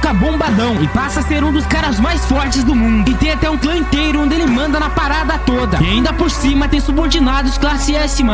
fica bombadão e passa a ser um dos caras mais fortes do mundo. E tem até um clã inteiro onde ele manda na parada toda. E ainda por cima tem subordinados classe S+.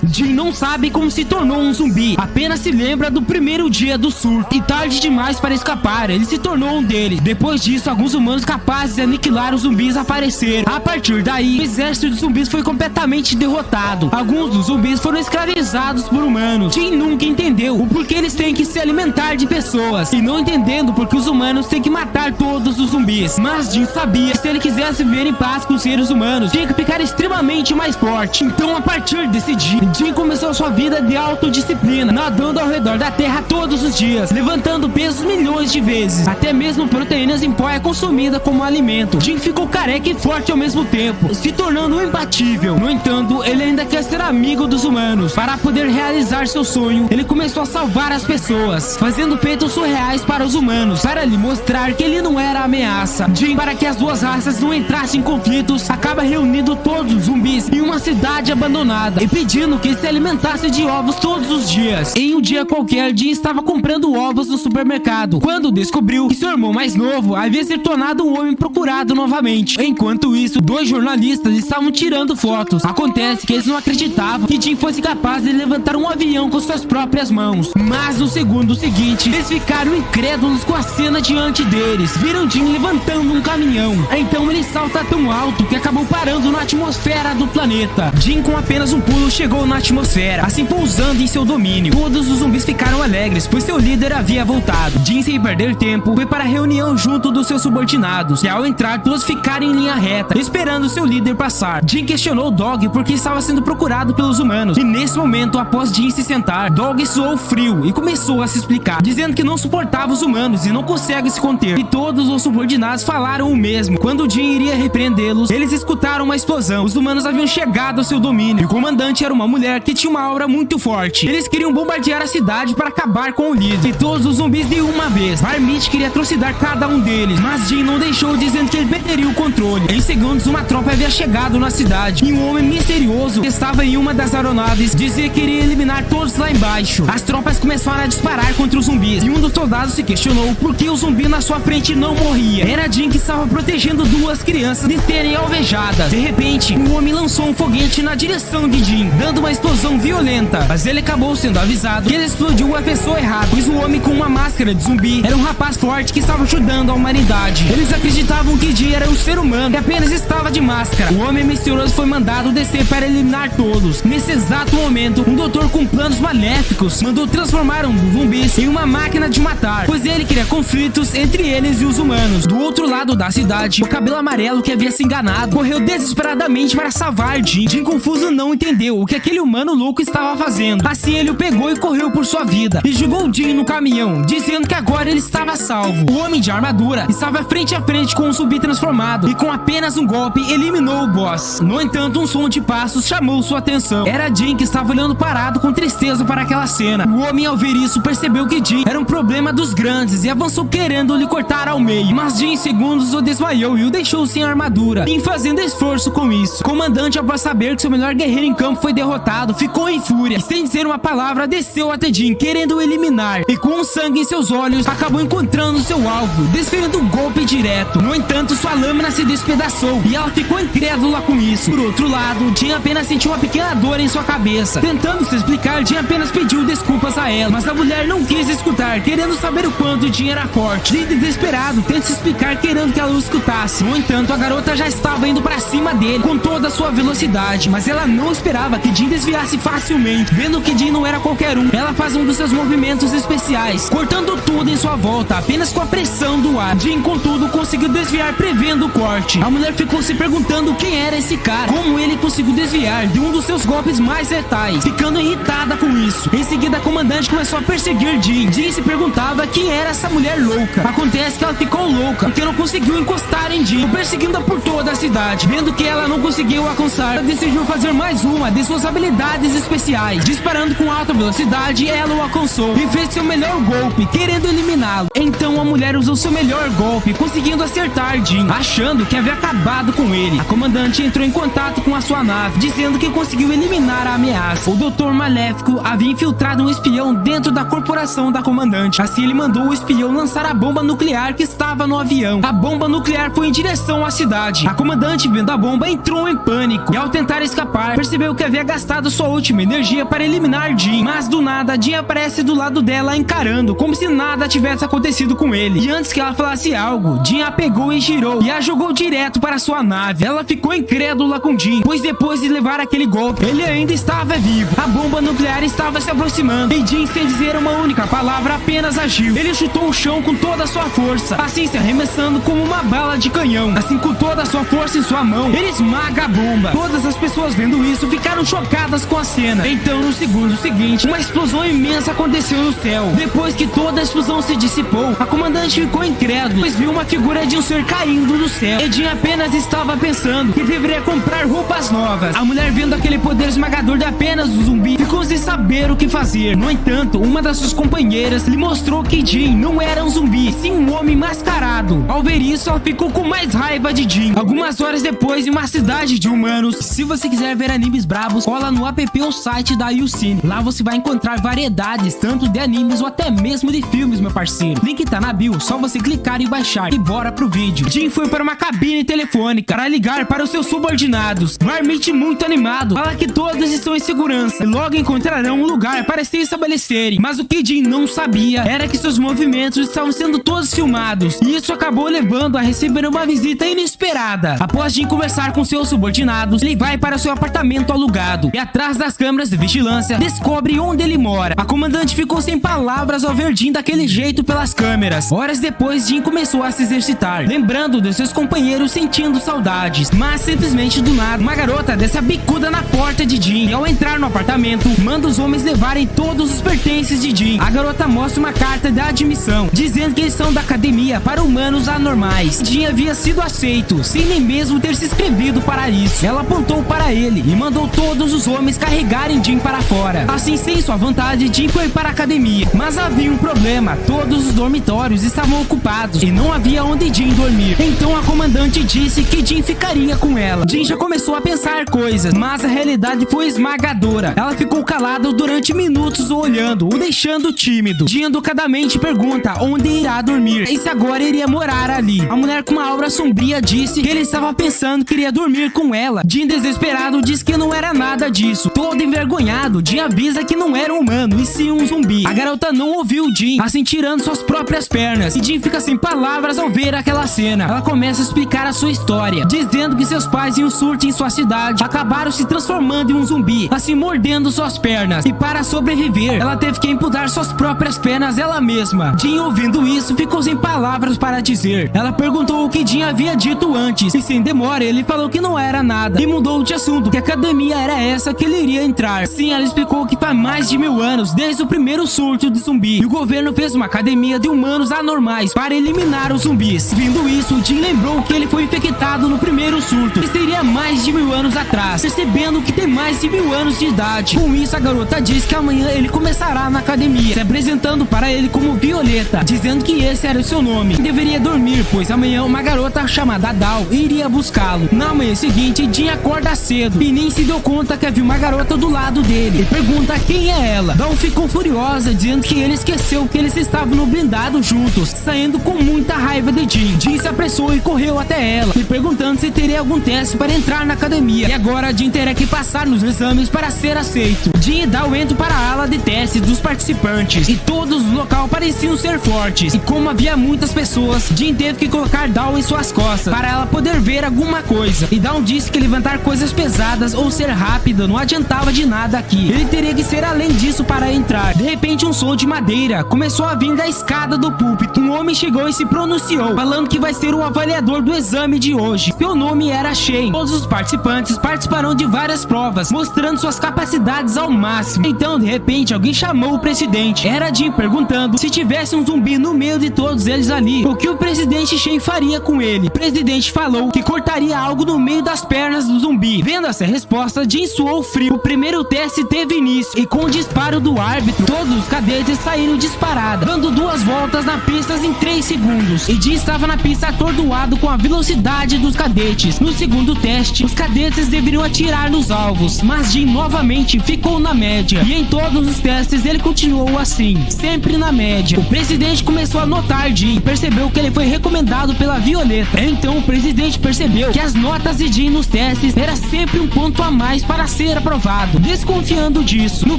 Jin não sabe como se tornou um zumbi, apenas se lembra do primeiro dia do surto. E tarde demais para escapar, ele se tornou um deles. Depois disso, alguns humanos capazes de aniquilar os zumbis apareceram. A partir daí, o exército de zumbis foi completamente derrotado. Alguns dos zumbis foram escravizados por humanos. Jin nunca entendeu o porquê eles têm que se alimentar de pessoas, e não entendendo porque os humanos têm que matar todos os zumbis. Mas Jin sabia que se ele quisesse viver em paz com os seres humanos, tinha que ficar extremamente mais forte. Então, a partir desse dia, Jin começou sua vida de autodisciplina, nadando ao redor da terra todos os dias, levantando pesos milhões de vezes. Até mesmo proteínas em pó é consumida como alimento. Jin ficou careca e forte ao mesmo tempo, se tornando imbatível. No entanto, ele ainda quer ser amigo dos humanos. Para poder realizar seu sonho, ele começou a salvar as pessoas, fazendo feitos surreais para os humanos, para lhe mostrar que ele não era ameaça. Jin, para que as duas raças não entrassem em conflitos, acaba reunindo todos os zumbis em uma cidade abandonada e pedindo que se alimentasse de ovos todos os dias. Em um dia qualquer, Jin estava comprando ovos no supermercado, quando descobriu que seu irmão mais novo havia se tornado um homem procurado novamente. Enquanto isso, dois jornalistas estavam tirando fotos. Acontece que eles não acreditavam que Jin fosse capaz de levantar um avião com suas próprias mãos. Mas no segundo seguinte, eles ficaram incrédulos com a cena diante deles. Viram Jin levantando um caminhão. Então ele salta tão alto que acabou parando na atmosfera do planeta. Jin, com apenas um pulo, chegou na atmosfera, assim pousando em seu domínio. Todos os zumbis ficaram alegres, pois seu líder havia voltado. Jin, sem perder tempo, foi para a reunião junto dos seus subordinados, e ao entrar, todos ficaram em linha reta, esperando seu líder passar. Jin questionou Dog porque estava sendo procurado pelos humanos, e nesse momento, após Jin se sentar, Dog soou frio e começou a se explicar, dizendo que não suportava os humanos e não consegue se conter. E todos os subordinados falaram o mesmo. Quando Jin iria repreendê-los, eles escutaram uma explosão. Os humanos haviam chegado ao seu domínio, e o comandante era uma mulher que tinha uma aura muito forte. Eles queriam bombardear a cidade para acabar com o líder e todos os zumbis de uma vez. Marmite queria trucidar cada um deles, mas Jin não deixou, dizendo que ele perderia o controle. Em segundos, uma tropa havia chegado na cidade, e um homem misterioso que estava em uma das aeronaves dizia que iria eliminar todos lá embaixo. As tropas começaram a disparar contra os zumbis, e um dos soldados se questionou por que o zumbi na sua frente não morria. Era Jin que estava protegendo duas crianças de serem alvejadas. De repente, um homem lançou um foguete na direção de Jin, dando uma explosão violenta, mas ele acabou sendo avisado que ele explodiu a pessoa errada, pois o homem com uma máscara de zumbi era um rapaz forte que estava ajudando a humanidade. Eles acreditavam que Jin era um ser humano que apenas estava de máscara. O homem misterioso foi mandado descer para eliminar todos. Nesse exato momento, um doutor com planos maléficos mandou transformar um dos zumbis em uma máquina de matar, pois ele queria conflitos entre eles e os humanos. Do outro lado da cidade, o cabelo amarelo que havia se enganado correu desesperadamente para salvar Jin. Jin, confuso, não entendeu o que aquele humano louco estava fazendo. Assim, ele o pegou e correu por sua vida e jogou Jin no caminhão, dizendo que agora ele estava salvo. O homem de armadura estava frente a frente com um zumbi transformado e com apenas um golpe eliminou o boss. No entanto, um som de passos chamou sua atenção. Era Jin, que estava olhando parado com tristeza para aquela cena. O homem, ao ver isso, percebeu que Jin era um problema dos grandes e avançou querendo lhe cortar ao meio. Mas Jin, em segundos, o desmaiou e o deixou sem armadura, e fazendo esforço com isso. O comandante, após saber que seu melhor guerreiro em campo foi derrotado, ficou em fúria e, sem dizer uma palavra, desceu até Jin, querendo o eliminar, e com o sangue em seus olhos, acabou encontrando seu alvo, desferindo um golpe direto. No entanto, sua lâmina se despedaçou e ela ficou incrédula com isso. Por outro lado, Jin apenas sentiu uma pequena dor em sua cabeça. Tentando se explicar, Jin apenas pediu desculpas a ela, mas a mulher não quis escutar, querendo saber o quanto Jin era forte. Jin, desesperado, tenta se explicar, querendo que ela o escutasse. No entanto, a garota já estava indo para cima dele com toda a sua velocidade, mas ela não esperava que Jin desviasse facilmente. Vendo que Jin não era qualquer um, ela faz um dos seus movimentos especiais, cortando tudo em sua volta, apenas com a pressão do ar. Jin, contudo, conseguiu desviar, prevendo o corte. A mulher ficou se perguntando quem era esse cara, como ele conseguiu desviar de um dos seus golpes mais letais, ficando irritada com isso. Em seguida, a comandante começou a perseguir Jin. Jin se perguntava quem era essa mulher louca. Acontece que ela ficou louca porque não conseguiu encostar em Jin, perseguindo-a por toda a cidade. Vendo que ela não conseguiu alcançar, ela decidiu fazer mais uma de suas habilidades especiais. Disparando com alta velocidade, ela o alcançou e fez seu melhor golpe, querendo eliminá-lo. Então, a mulher usou seu melhor golpe, conseguindo acertar Jin, achando que havia acabado com ele. A comandante entrou em contato com a sua nave, dizendo que conseguiu eliminar a ameaça. O Dr. Maléfico havia infiltrado um espião dentro da corporação da comandante. Assim ele mandou o espião lançar a bomba nuclear que estava no avião. A bomba nuclear foi em direção à cidade. A comandante, vendo a bomba, entrou em pânico e ao tentar escapar, percebeu que havia gastado sua última energia para eliminar Jin. Mas do nada, Jin aparece do lado dela encarando, como se nada tivesse acontecido com ele. E antes que ela falasse algo, Jin a pegou e girou e a jogou direto para sua nave. Ela ficou incrédula com Jin, pois depois de levar aquele golpe, ele ainda estava vivo. A bomba nuclear estava se aproximando e Jin, sem dizer uma única palavra, apenas agiu. Ele chutou o chão com toda a sua força, assim se arremessando como uma bala de canhão. Assim, com toda a sua força em sua mão, ele esmaga a bomba. Todas as pessoas vendo isso ficaram chocadas com a cena. Então, no segundo seguinte, uma explosão imensa aconteceu no céu. Depois que toda a explosão se dissipou, a comandante ficou incrédula, pois viu uma figura de um ser caindo do céu. E Jin apenas estava pensando que deveria comprar roupas novas. A mulher, vendo aquele poder esmagador de apenas um zumbi, ficou sem saber o que fazer. No entanto, uma das suas companheiras lhe mostrou que Jin não era um zumbi, sim um homem mascarado. Ao ver isso, ela ficou com mais raiva de Jin. Algumas horas depois, em uma cidade de humanos. Se você quiser ver animes brabos, cola no app ou site da YouCine. Lá você vai encontrar variedades, tanto de animes ou até mesmo de filmes, meu parceiro. Link tá na bio, só você clicar e baixar. E bora pro vídeo. Jin foi para uma cabine telefônica para ligar para os seus subordinados. Varmint, muito animado, fala que todos estão em segurança e logo encontrarão um lugar para se estabelecerem. Mas o que Jin não sabia era que seus movimentos estavam sendo todos filmados, e isso acabou levando a receber uma visita inesperada. Após Jin conversar com seus subordinados, ele vai para seu apartamento alugado e atrás das câmeras de vigilância descobre onde ele mora. A comandante ficou sem palavras ao ver Jin daquele jeito pelas câmeras. Horas depois, Jin começou a se exercitar, lembrando de seus companheiros, sentindo saudades. Mas simplesmente do nada, uma garota desce a bicuda na porta de Jin e ao entrar no apartamento, manda os homens levarem todos os pertences de Jin. A garota mostra uma carta de admissão, dizendo que eles são da academia para humanos anormais. Jin havia sido aceito, sem nem mesmo ter se inscrevido para isso. Ela apontou para ele e mandou todos os homens carregarem Jin para fora. Assim, sem sua vontade, Jin foi para a academia. Mas havia um problema, todos os dormitórios estavam ocupados e não havia onde Jin dormir. Então a comandante disse que Jin ficaria com ela. Jin já começou a pensar coisas, mas a realidade foi esmagadora. Ela ficou calada durante minutos olhando, o deixando tímido. Jin educadamente pergunta onde irá dormir e se agora iria morar ali. A mulher com uma aura sombria disse que ele estava pensando que iria dormir com ela. Jin, desesperado, diz que não era nada disso. Todo envergonhado, Jin avisa que não era um humano e sim um zumbi. A garota não ouviu Jin, assim tirando suas próprias pernas, e Jin fica sem palavras ao ver aquela cena. Ela começa a explicar a sua história, dizendo que seus pais em um surto em sua cidade acabaram se transformando em um zumbi, assim mordendo suas pernas, e para sobreviver ela teve que amputar suas próprias pernas ela mesma. Jin, ouvindo isso, ficou sem palavras para dizer. Ela perguntou o que Jin havia dito antes e sem demora ele falou que não era nada e mudou de assunto, que academia era essa que ele iria entrar. Sim, ela explicou que faz mais de 1000 anos desde o primeiro surto de zumbi e o governo fez uma academia de humanos anormais para eliminar os zumbis. Vendo isso, Jin lembrou que ele foi infectado no primeiro surto, que seria mais de 1000 anos atrás, percebendo que tem mais de 1000 anos de idade. Com isso, a garota diz que amanhã ele começará na academia, se apresentando para ele como Violeta, dizendo que esse era o seu nome. Deveria dormir, pois amanhã uma garota chamada Dal iria buscá-lo. Na manhã seguinte, Jin acorda cedo e nem se deu conta que havia uma garota do lado dele e pergunta quem é ela. Dal ficou furiosa, dizendo que ele esqueceu que eles estavam no blindado juntos, saindo com muita raiva de Jin. Jin se apressou e correu até ela, e perguntando se teria algum teste para entrar na academia. E agora Jin terá que passar nos exames para ser aceito. Jin e Dal entram para a ala de testes dos participantes, e todos no local pareciam ser fortes. E como havia muitas pessoas, Jin teve que colocar Dal em suas costas para ela poder ver alguma coisa. E Dal disse que levantar coisas pesadas ou ser rápido não adiantava de nada aqui. Ele teria que ser além disso para entrar. De repente, um som de madeira começou a vir da escada do púlpito. Um homem chegou e se pronunciou, falando que vai ser o avaliador do exame de hoje. Seu nome era Shen. Todos os participantes participaram de várias provas, mostrando suas capacidades ao máximo. Então, de repente, alguém chamou o presidente. Era Jin perguntando se tivesse um zumbi no meio de todos eles ali, o que o presidente Shen faria com ele. O presidente falou que cortaria algo no meio das pernas do zumbi. Vendo essa resposta, Jin suou frio. O primeiro teste teve início e com o disparo do árbitro, todos os cadetes saíram disparados, dando 2 voltas na pista voltas em 3 segundos. E Jin estava na pista atordoado com a velocidade dos cadetes. No segundo teste, os cadetes deveriam atirar nos alvos, mas Jin novamente ficou na média. E em todos os testes ele continuou assim, sempre na média. O presidente começou a notar Jin e percebeu que ele foi recomendado pela Violeta. Então o presidente percebeu que as notas de Jin nos testes era sempre um ponto a mais para ser aprovado. Desconfiando disso, no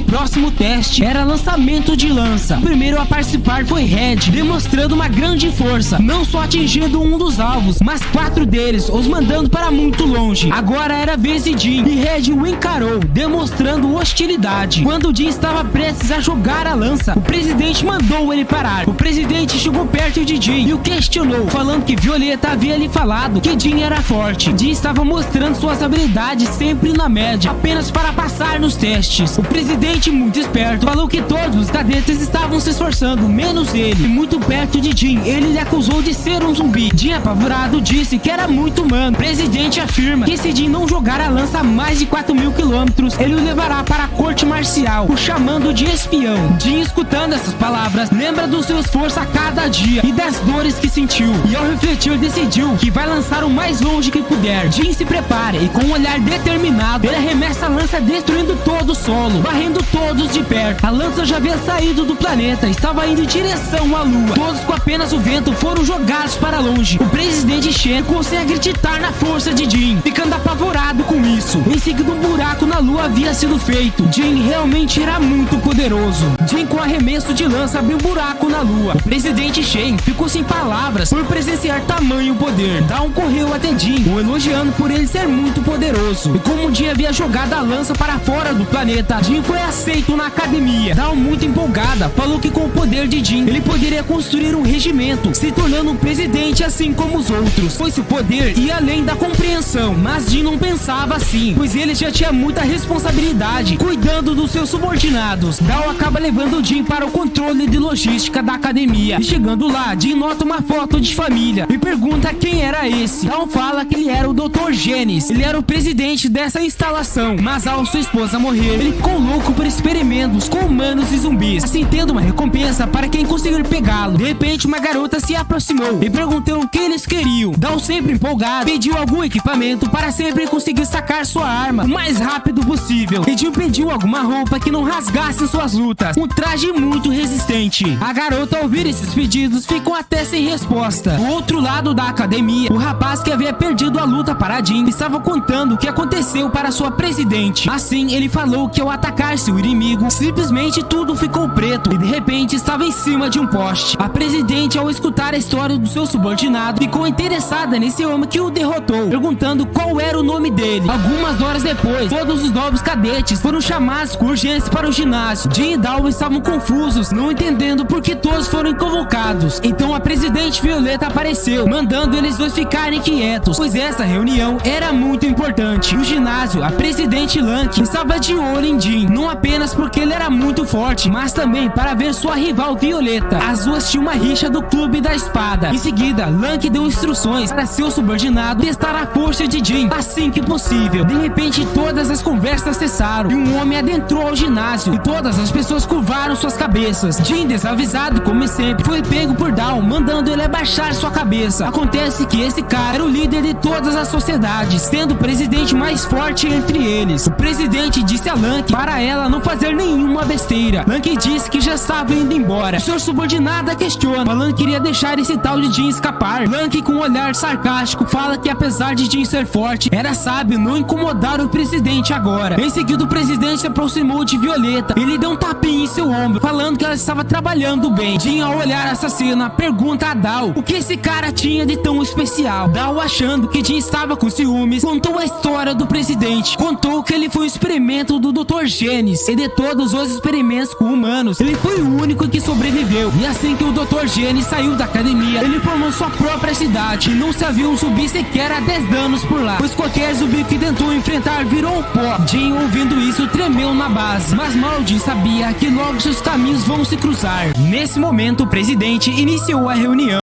próximo teste era lançamento de lança. O primeiro a participar foi Red, demonstrando uma grande força, não só atingindo um dos alvos, mas 4 deles, os mandando para muito longe. Agora era a vez de Jin, e Red o encarou, demonstrando hostilidade. Quando Jin estava prestes a jogar a lança, o presidente mandou ele parar. O presidente chegou perto de Jin e o questionou, falando que Violeta havia lhe falado que Jin era forte. Jin estava mostrando suas habilidades sempre na média, apenas para passar nos testes. O presidente, muito esperto, falou que todos os cadetes estavam se esforçando, menos ele. E muito perto de Jin, ele lhe acusou de ser um zumbi. Jin, apavorado, disse que era muito humano. O presidente afirma que se Jin não jogar a lança a mais de 4.000 quilômetros, ele o levará para a corte marcial, o chamando de espião. Jin, escutando essas palavras, lembra do seu esforço a cada dia e das dores que sentiu. E ao refletir, decidiu que vai lançar o mais longe que puder. Jin se prepara e com um olhar determinado, ele arremessa a lança destruindo todo o solo, varrendo todos de perto. A lança já havia saído do planeta, estava indo em direção à lua. Todos com apenas o vento foram jogados para longe. O presidente Shen consegue acreditar na força de Jin, ficando apavorado com isso. Em seguida, um buraco na lua havia sido feito. Jin realmente era muito poderoso. Jin, com arremesso de lança, abriu um buraco na lua. O presidente Shen ficou sem palavras por presenciar tamanho poder. Dawn correu até Jin, o elogiando por ele ser muito poderoso. E como Jin havia jogado a lança para fora do planeta, Jin foi aceito na academia. Dawn, muito empolgada, falou que com o poder de Jin, ele poderia construir um regimento, se tornando um presidente assim como os outros, pois seu poder ia além da compreensão. Mas Jin não pensava assim, pois ele já tinha muita responsabilidade, cuidando dos seus subordinados. Dawn acaba levando Jin para o controle de logística da academia. E chegando lá, Jin nota uma foto de família e pergunta quem era esse. Dawn fala que ele era o Dr. Genis. Ele era o presidente dessa instalação, mas ao sua esposa morrer, ele ficou louco por experimentos com humanos e zumbis, assim tendo uma recompensa para quem conseguir pegá-lo. De repente, uma garota se aproximou e perguntou o que eles queriam. Dawn, sempre empolgado, pediu algum equipamento para sempre conseguir sacar sua arma o mais rápido possível. E Jin pediu alguma roupa que não rasgasse suas lutas, um traje muito resistente. A garota, ao ouvir esses pedidos, ficou até sem resposta. Do outro lado da academia, o rapaz que havia perdido a luta para Jin estava contando o que aconteceu para sua presidente. Assim, ele falou que ao atacar seu inimigo, simplesmente tudo ficou preto e de repente estava em cima de um poste. A presidente, ao escutar a história do seu subordinado, ficou interessada nesse homem que o derrotou, perguntando qual era o nome dele. Algumas horas depois, todos os novos cadetes foram chamados com urgência para o ginásio. Jin e Dawn estavam confusos, não entendendo por que todos foram convocados. Então a presidente Violeta apareceu, mandando eles dois ficarem quietos, pois essa reunião era muito importante. No ginásio, a presidente Lank estava de olho em Jin, não apenas porque ele era muito forte, mas também para ver sua rival Violeta. As duas tinham uma rixa do clube da espada. Em seguida, Lank deu instruções para seu subordinado testar a força de Jin assim que possível. De repente, todas as conversas cessaram e um homem adentrou ao ginásio e todas as pessoas curvaram suas cabeças. Jin, desavisado como sempre, foi pego por Dawn, mandando ele abaixar sua cabeça. Acontece que esse cara era o líder de todas as sociedades, sendo o presidente mais forte entre eles. O presidente disse a Lank para ela não fazer nenhuma besteira. Lank disse que já estava indo embora. O seu subordinado a questiona, falando que iria deixar esse tal de Jin escapar. Lank, com um olhar sarcástico, fala que apesar de Jin ser forte, era sábio não incomodar o presidente agora. Em seguida, o presidente se aproximou de Violeta. Ele deu um tapinha em seu ombro, falando que ela estava trabalhando bem. Jin, ao olhar essa cena, pergunta a Dawn o que esse cara tinha de tão especial. Dawn, achando que Jin estava com ciúmes, contou a história do presidente. Contou que ele foi um experimento do Dr. Genis, e de todos os experimentos com humanos, ele foi o único que sobreviveu. E assim que o Dr. Genis saiu da academia, ele formou sua própria cidade, e não se havia um zumbi sequer há 10 anos por lá, pois qualquer zumbi que tentou enfrentar virou um pó. Jin, ouvindo isso, tremeu na base, mas mal Jin sabia que logo seus caminhos vão se cruzar. Nesse momento, o presidente iniciou a reunião.